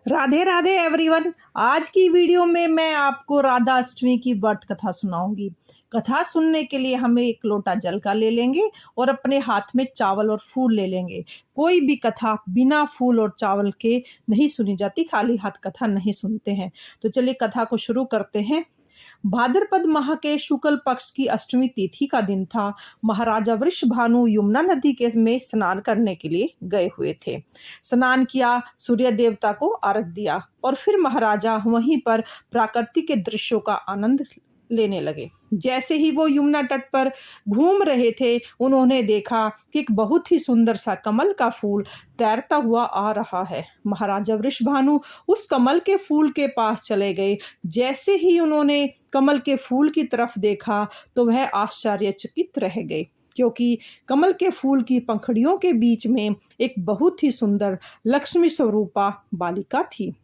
Radhe Radhe everyone. आज की video में मैं आपको राधा अष्टमी की व्रत कथा सुनाऊंगी। कथा सुनने के लिए हमें एक लोटा जल का ले लेंगे और अपने हाथ में चावल और फूल ले लेंगे। कोई भी कथा बिना फूल और चावल के नहीं सुनी जाती, खाली हाथ कथा नहीं सुनते हैं। तो चलिए कथा को शुरू करते हैं। भाद्रपद माह के शुक्ल पक्ष की अष्टमी तिथि का दिन था। महाराजा वृषभानु यमुना नदी के में स्नान करने के लिए गए हुए थे। स्नान किया, सूर्य देवता को अर्घ दिया और फिर महाराजा वहीं पर प्राकृतिक के दृश्यों का आनंद लेने लगे। जैसे ही वो यमुना तट पर घूम रहे थे, उन्होंने देखा कि एक बहुत ही सुंदर सा कमल का फूल तैरता हुआ आ रहा है। महाराजा वृषभानु उस कमल के फूल के पास चले गए। जैसे ही उन्होंने कमल के फूल की तरफ देखा तो वह आश्चर्यचकित रह गए, क्योंकि कमल के फूल की पंखुड़ियों के बीच में एक बहुत ही सुंदर लक्ष्मी स्वरूपा बालिका थी।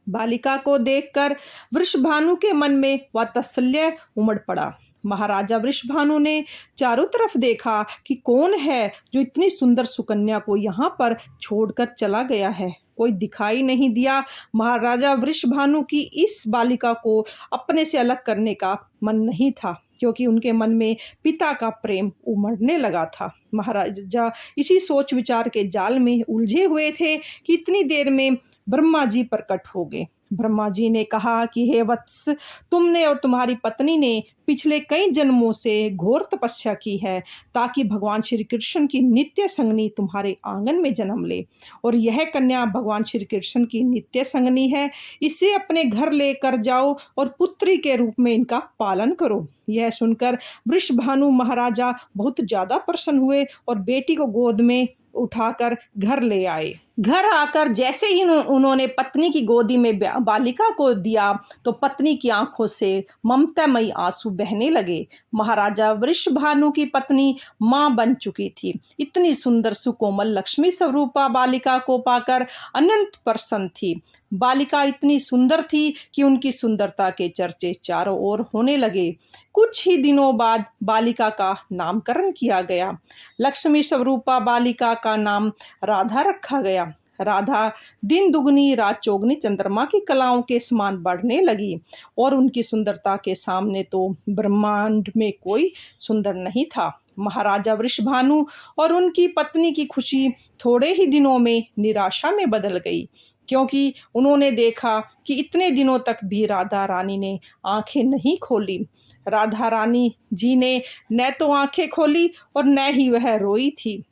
बालिका को देखकर वृषभानु के मन में वात्सल्य उमड़ पड़ा। महाराजा वृषभानु ने चारों तरफ देखा कि कौन है जो इतनी सुंदर सुकन्या को यहाँ पर छोड़कर चला गया है। कोई दिखाई नहीं दिया। महाराजा वृषभानु की इस बालिका को अपने से अलग करने का मन नहीं था, क्योंकि उनके मन में पिता का प्रेम उमड़ने लगा था। महाराजा इसी सोच विचार के जाल में उलझे हुए थे कि इतनी देर में ब्रह्मा जी प्रकट हो गए। ब्रह्मा जी ने कहा कि हे वत्स, तुमने और तुम्हारी पत्नी ने पिछले कई जन्मों से घोर तपस्या की है ताकि भगवान श्री कृष्ण की नित्य संगनी तुम्हारे आंगन में जन्म ले, और यह कन्या भगवान श्री कृष्ण की नित्य संगनी है। इसे अपने घर लेकर जाओ और पुत्री के रूप में इनका पालन करो। यह सुनकर वृषभानु महाराजा बहुत ज्यादा प्रसन्न हुए और बेटी को गोद में उठाकर घर ले आए। घर आकर जैसे ही उन्होंने पत्नी की गोदी में बालिका को दिया तो पत्नी की आंखों से ममतामयी आंसू बहने लगे। महाराजा वृषभानु की पत्नी मां बन चुकी थी। इतनी सुंदर सुकोमल लक्ष्मी स्वरूपा बालिका को पाकर अनंत प्रसन्न थी। बालिका इतनी सुंदर थी कि उनकी सुंदरता के चर्चे चारों ओर होने लगे। कुछ ही दिनों बाद बालिका का नामकरण किया गया। लक्ष्मी स्वरूपा बालिका का नाम राधा रखा गया। राधा दिन दुगनी रात चौगनी चंद्रमा की कलाओं के समान बढ़ने लगी और उनकी सुंदरता के सामने तो ब्रह्मांड में कोई सुंदर नहीं था। महाराजा वृषभानु और उनकी पत्नी की खुशी थोड़े ही दिनों में निराशा में बदल गई, क्योंकि उन्होंने देखा कि इतने दिनों तक भी राधा रानी ने आंखें नहीं खोली। राधा रानी जी ने न तो आंखें खोली और न ही वह रोई थी।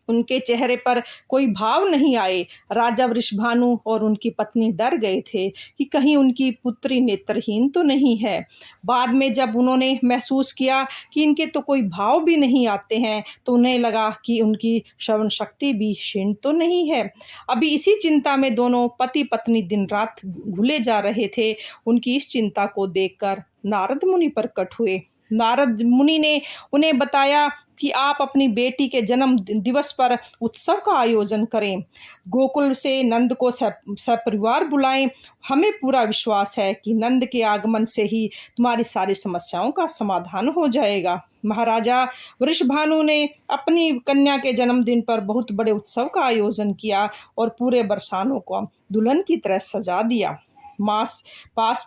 उनके चेहरे पर कोई भाव नहीं आए। राजा वृषभानु और उनकी पत्नी डर गए थे कि कहीं उनकी पुत्री नेत्रहीन तो नहीं है। बाद में जब उन्होंने महसूस किया कि इनके तो कोई भाव भी नहीं आते हैं, तो उन्हें लगा कि उनकी श्रवण शक्ति भी क्षीण तो नहीं है। अभी इसी चिंता में दोनों पति पत्नी दिन रात घुले जा रहे थे। उनकी इस चिंता को देखकर नारद मुनि प्रकट हुए। नारद मुनि ने उन्हें बताया कि आप अपनी बेटी के जन्म दिवस पर उत्सव का आयोजन करें। गोकुल से नंद को सपरिवार बुलाएं। हमें पूरा विश्वास है कि नंद के आगमन से ही तुम्हारी सारी समस्याओं का समाधान हो जाएगा। महाराजा वृषभानु ने अपनी कन्या के जन्मदिन पर बहुत बड़े उत्सव का आयोजन किया और पूरे बरसानों को दुल्हन की तरह सजा दिया। आसपास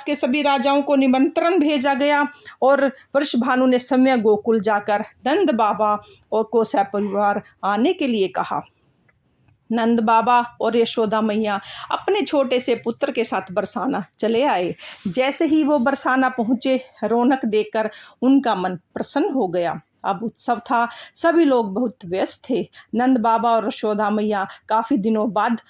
के सभी राजाओं को निमंत्रण भेजा गया और वृषभानु ने समय गोकुल जाकर नंद बाबा और को सपरिवार आने के लिए कहा। नंद बाबा और यशोदा मैया अपने छोटे से पुत्र के साथ बरसाना चले आए। जैसे ही वो बरसाना पहुंचे, रौनक देखकर उनका मन प्रसन्न हो गया। अब उत्सव था, सभी लोग बहुत व्यस्त थे। नंद बाबा और यशोदा मैया काफी दिनों बाद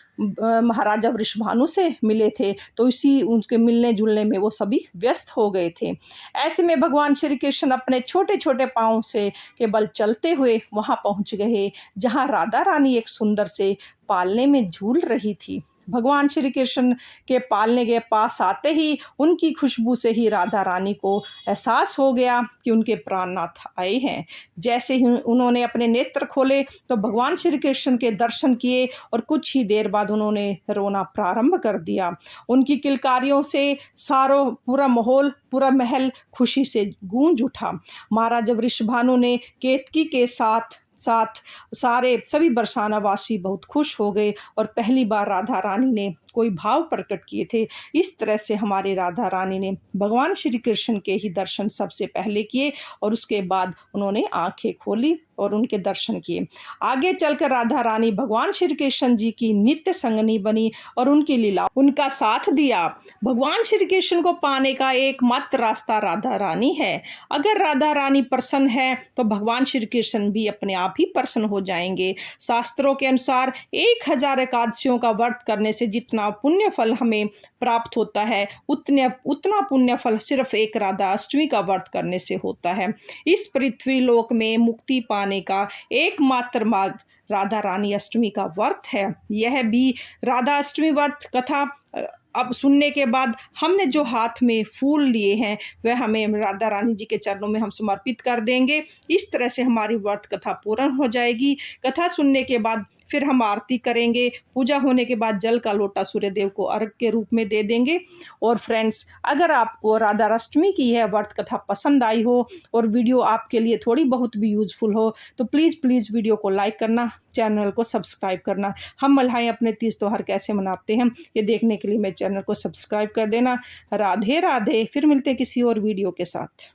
महाराजा वृषभानु से मिले थे, तो इसी उनके मिलने जुलने में वो सभी व्यस्त हो गए थे। ऐसे में भगवान श्री कृष्ण अपने छोटे छोटे पांव से के बल चलते हुए वहां पहुंच गए, जहां राधा रानी एक सुंदर से पालने में झूल रही थी। भगवान श्री कृष्ण के पालने के पास आते ही उनकी खुशबू से ही राधा रानी को एहसास हो गया कि उनके प्राणनाथ आए हैं। जैसे ही उन्होंने अपने नेत्र खोले तो भगवान श्री कृष्ण के दर्शन किए और कुछ ही देर बाद उन्होंने रोना प्रारंभ कर दिया। उनकी किलकारियों से पूरा महल खुशी से गूंज उठा। महाराजा वृषभानु ने केतकी के साथ साथ सारे सभी बरसाना वासी बहुत खुश हो गए और पहली बार राधा रानी ने कोई भाव प्रकट किए थे। इस तरह से हमारे राधा रानी ने भगवान श्री कृष्ण के ही दर्शन सबसे पहले किए और उसके बाद उन्होंने आंखें खोली और उनके दर्शन किए। आगे चलकर राधा रानी भगवान श्री कृष्ण जी की नित्य संगनी बनी और उनकी लीला उनका साथ दिया। भगवान श्री कृष्ण को पाने का एकमात्र रास्ता राधा रानी है। अगर राधा रानी प्रसन्न है तो भगवान श्री कृष्ण भी अपने आप ही प्रसन्न हो जाएंगे। शास्त्रों के अनुसार 1000 एकादशियों का व्रत करने से जितना पुण्य फल हमें प्राप्त होता है उतना पुण्य फल सिर्फ एक राधा अष्टमी का व्रत करने से होता है। इस पृथ्वी लोक में मुक्ति पाने का एकमात्र मार्ग राधा रानी अष्टमी का व्रत है। यह भी राधा अष्टमी व्रत कथा अब सुनने के बाद हमने जो हाथ में फूल लिए हैं वह हमें राधा रानी जी के चरणों में हम समर्पित कर देंगे। इस तरह से हमारी व्रत कथा पूर्ण हो जाएगी। कथा सुनने के बाद फिर हम आरती करेंगे। पूजा होने के बाद जल का लोटा सूर्य देव को अर्घ के रूप में दे देंगे। और फ्रेंड्स, अगर आपको राधा अष्टमी की यह व्रत कथा पसंद आई हो और वीडियो आपके लिए थोड़ी बहुत भी यूजफुल हो तो प्लीज़ वीडियो को लाइक करना, चैनल को सब्सक्राइब करना। हम महिलाएं अपने तीज त्योहार कैसे मनाते हैं ये देखने के लिए मेरे चैनल को सब्सक्राइब कर देना। राधे राधे। फिर मिलते किसी और वीडियो के साथ।